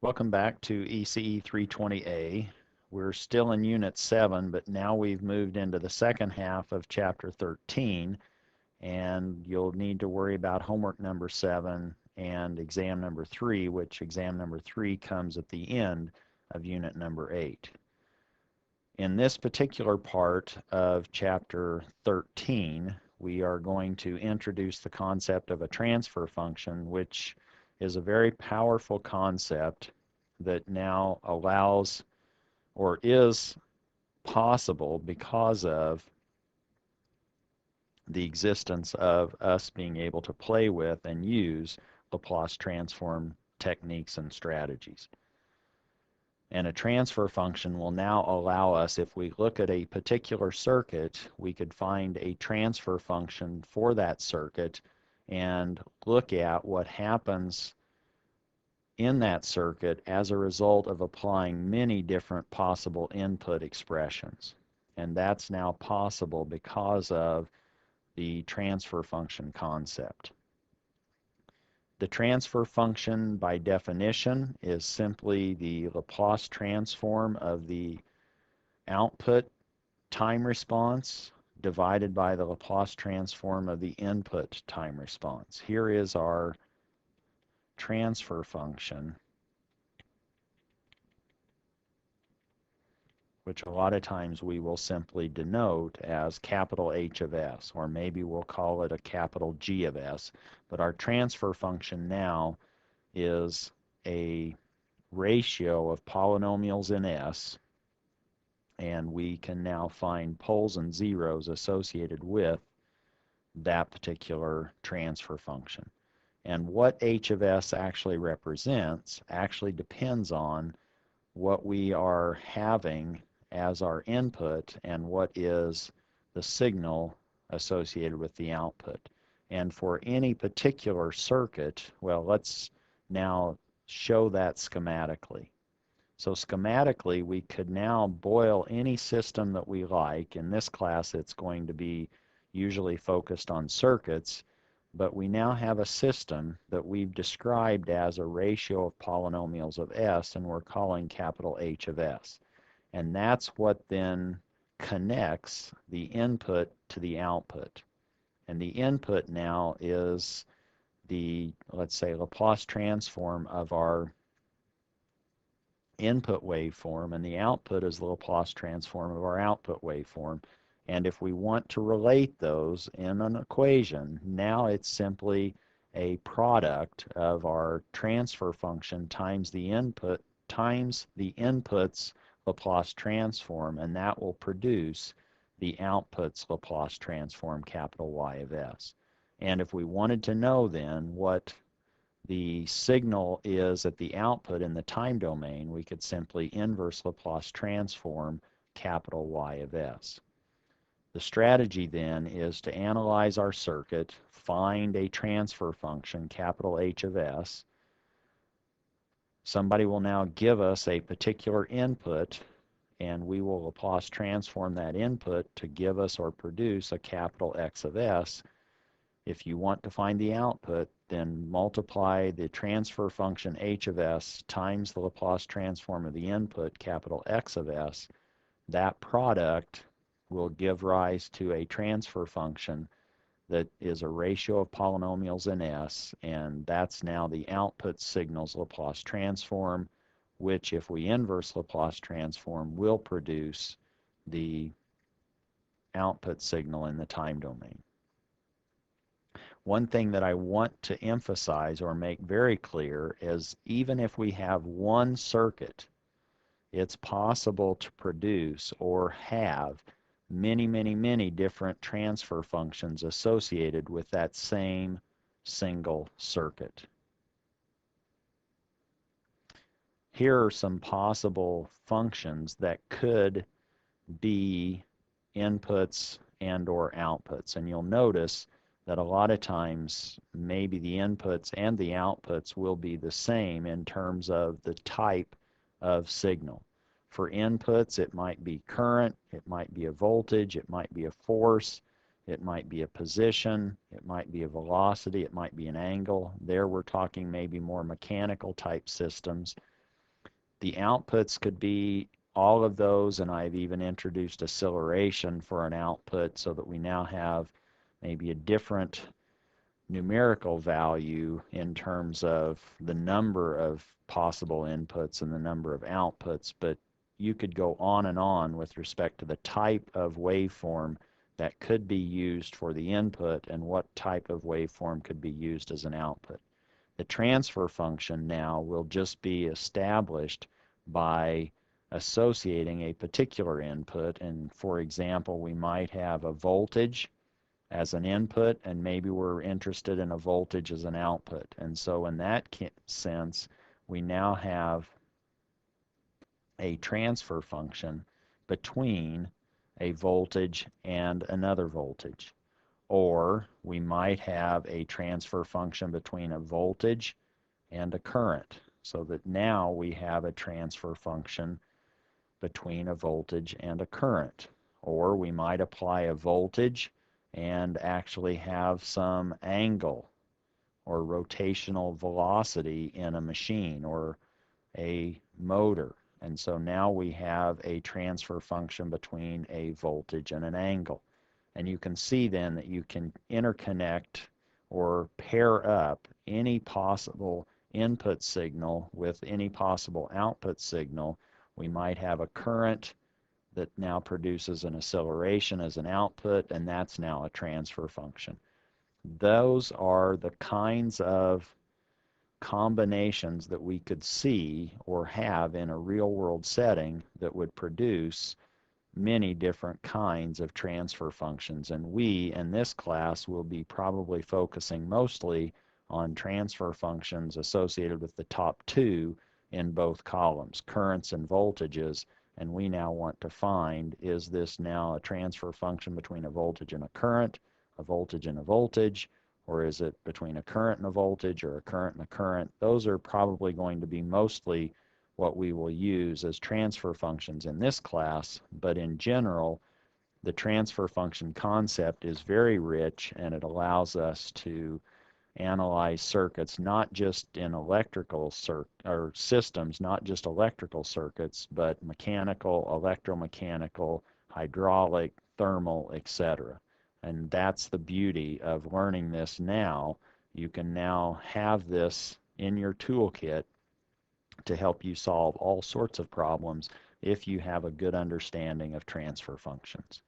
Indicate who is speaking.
Speaker 1: Welcome back to ECE 320A. We're still in Unit 7, but now we've moved into the second half of Chapter 13, and you'll need to worry about homework number 7 and exam number 3, which exam number 3 comes at the end of Unit number 8. In this particular part of Chapter 13, we are going to introduce the concept of a transfer function, which is a very powerful concept that now allows or is possible because of the existence of us being able to play with and use Laplace transform techniques and strategies. And a transfer function will now allow us, if we look at a particular circuit, we could find a transfer function for that circuit and look at what happens in that circuit as a result of applying many different possible input expressions. And that's now possible because of the transfer function concept. The transfer function, by definition, is simply the Laplace transform of the output time response divided by the Laplace transform of the input time response. Here is our transfer function, which a lot of times we will simply denote as capital H of S, or maybe we'll call it a capital G of S. But our transfer function now is a ratio of polynomials in S, and we can now find poles and zeros associated with that particular transfer function. And what H of S actually represents actually depends on what we are having as our input and what is the signal associated with the output. And for any particular circuit, well, let's now show that schematically. So schematically, we could now boil any system that we like. In this class, it's going to be usually focused on circuits, but we now have a system that we've described as a ratio of polynomials of S, and we're calling capital H of S. And that's what then connects the input to the output. And the input now is the, let's say, Laplace transform of our input waveform, and the output is the Laplace transform of our output waveform. And if we want to relate those in an equation, now it's simply a product of our transfer function times the input times the input's Laplace transform, and that will produce the output's Laplace transform, capital Y of S. And if we wanted to know then what the signal is at the output in the time domain, we could simply inverse Laplace transform capital Y of S. The strategy then is to analyze our circuit, find a transfer function, capital H of S. Somebody will now give us a particular input, and we will Laplace transform that input to give us or produce a capital X of S. If you want to find the output, then multiply the transfer function H of S times the Laplace transform of the input, capital X of S. That product will give rise to a transfer function that is a ratio of polynomials in S, and that's now the output signal's Laplace transform, which, if we inverse Laplace transform, will produce the output signal in the time domain. One thing that I want to emphasize or make very clear is even if we have one circuit, it's possible to produce or have many different transfer functions associated with that same single circuit. Here are some possible functions that could be inputs and or outputs, and you'll notice that a lot of times maybe the inputs and the outputs will be the same in terms of the type of signal. For inputs, it might be current, it might be a voltage, it might be a force, it might be a position, it might be a velocity, it might be an angle. There we're talking maybe more mechanical type systems. The outputs could be all of those, and I've even introduced acceleration for an output so that we now have maybe a different numerical value in terms of the number of possible inputs and the number of outputs, but you could go on and on with respect to the type of waveform that could be used for the input and what type of waveform could be used as an output. The transfer function now will just be established by associating a particular input, and for example, we might have a voltage as an input, and maybe we're interested in a voltage as an output. And so in that sense, we now have a transfer function between a voltage and another voltage. Or we might have a transfer function between a voltage and a current, so that now we have a transfer function between a voltage and a current. Or we might apply a voltage and actually have some angle or rotational velocity in a machine or a motor. And so now we have a transfer function between a voltage and an angle. And you can see then that you can interconnect or pair up any possible input signal with any possible output signal. We might have a current that now produces an acceleration as an output, and that's now a transfer function. Those are the kinds of combinations that we could see or have in a real-world setting that would produce many different kinds of transfer functions. And we, in this class, will be probably focusing mostly on transfer functions associated with the top two in both columns, currents and voltages. And we now want to find, is this now a transfer function between a voltage and a current, a voltage and a voltage, or is it between a current and a voltage, or a current and a current? Those are probably going to be mostly what we will use as transfer functions in this class, but in general, the transfer function concept is very rich, and it allows us to analyze circuits not just in electrical systems, not just electrical circuits, but mechanical, electromechanical, hydraulic, thermal, etc. And that's the beauty of learning this now. You can now have this in your toolkit to help you solve all sorts of problems if you have a good understanding of transfer functions.